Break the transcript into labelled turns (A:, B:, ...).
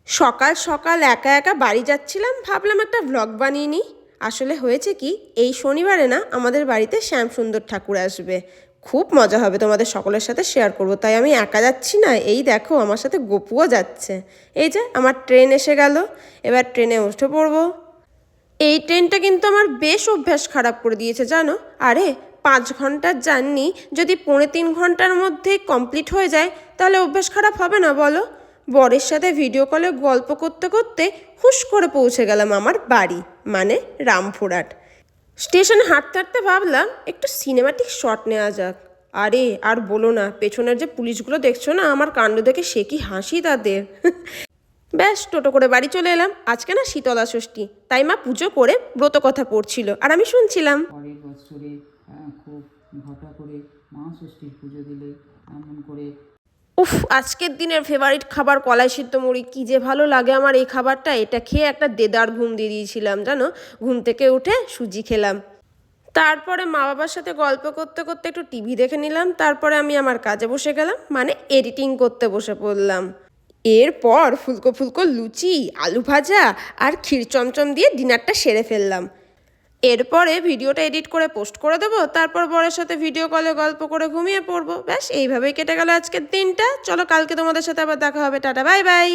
A: সকাল সকাল একা একা বাড়ি যাচ্ছিলাম, ভাবলাম একটা ভ্লগ বানিয়ে নিই। আসলে হয়েছে কি, এই শনিবারে না আমাদের বাড়িতে শ্যামসুন্দর ঠাকুর আসবে। খুব মজা হবে, তোমাদের সকলের সাথে শেয়ার করব। তাই আমি একা যাচ্ছি না, এই দেখো আমার সাথে গপুও যাচ্ছে। এই যে আমার ট্রেন এসে গেল, এবার ট্রেনে উঠে পড়বো। এই ট্রেনটা কিন্তু আমার বেশ অভ্যাস খারাপ করে দিয়েছে জানো। আরে 5 ঘন্টার জার্নি যদি 3.25 ঘন্টার মধ্যে কমপ্লিট হয়ে যায়, তাহলে অভ্যাস খারাপ হবে না বলো? বরের সাথে ভিডিও কলে গল্প করতে করতে হুশ করে পৌঁছে গেলাম আমার বাড়ি, মানে রামপুরহাট স্টেশন। হাঁটতে হাঁটতে ভাবলাম একটু সিনেমাটিক শট নেওয়া যাক। আরে আর বলো না, পেছনের যে পুলিশগুলো দেখছো না, আমার কাণ্ড দেখে সে কি হাসি তাদের। ব্যাস টোটো করে বাড়ি চলে এলাম। আজকে না শীতলা ষষ্ঠী, তাই মা পুজো করে ব্রত কথা পড়ছিল আর আমি শুনছিলাম।
B: পরের বছরে খুব ঘটা করে মা ষষ্ঠীর পুজো দিলে এমন করে।
A: উফ, আজকের দিনের ফেভারিট খাবার কলাই সিদ্ধ মুড়ি, কী যে ভালো লাগে আমার এই খাবারটা। এটা খেয়ে একটা দেদার ঘুম দিয়ে দিয়েছিলাম জানো। ঘুম থেকে উঠে সুজি খেলাম, তারপরে মা বাবার সাথে গল্প করতে করতে একটু টিভি দেখে নিলাম। তারপরে আমি আমার কাজে বসে গেলাম, মানে এডিটিং করতে বসে পড়লাম। এরপর ফুলকো ফুলকো লুচি, আলু ভাজা আর ক্ষীর চমচম দিয়ে ডিনারটা সেরে ফেললাম। এরপরে ভিডিওটা এডিট করে পোস্ট করে দেবো, তারপর বরের সাথে ভিডিও কলে গল্প করে ঘুমিয়ে পড়বো। ব্যাস এইভাবেই কেটে গেল আজকের দিনটা। চলো কালকে তোমাদের সাথে আবার দেখা হবে। Tata, bye bye.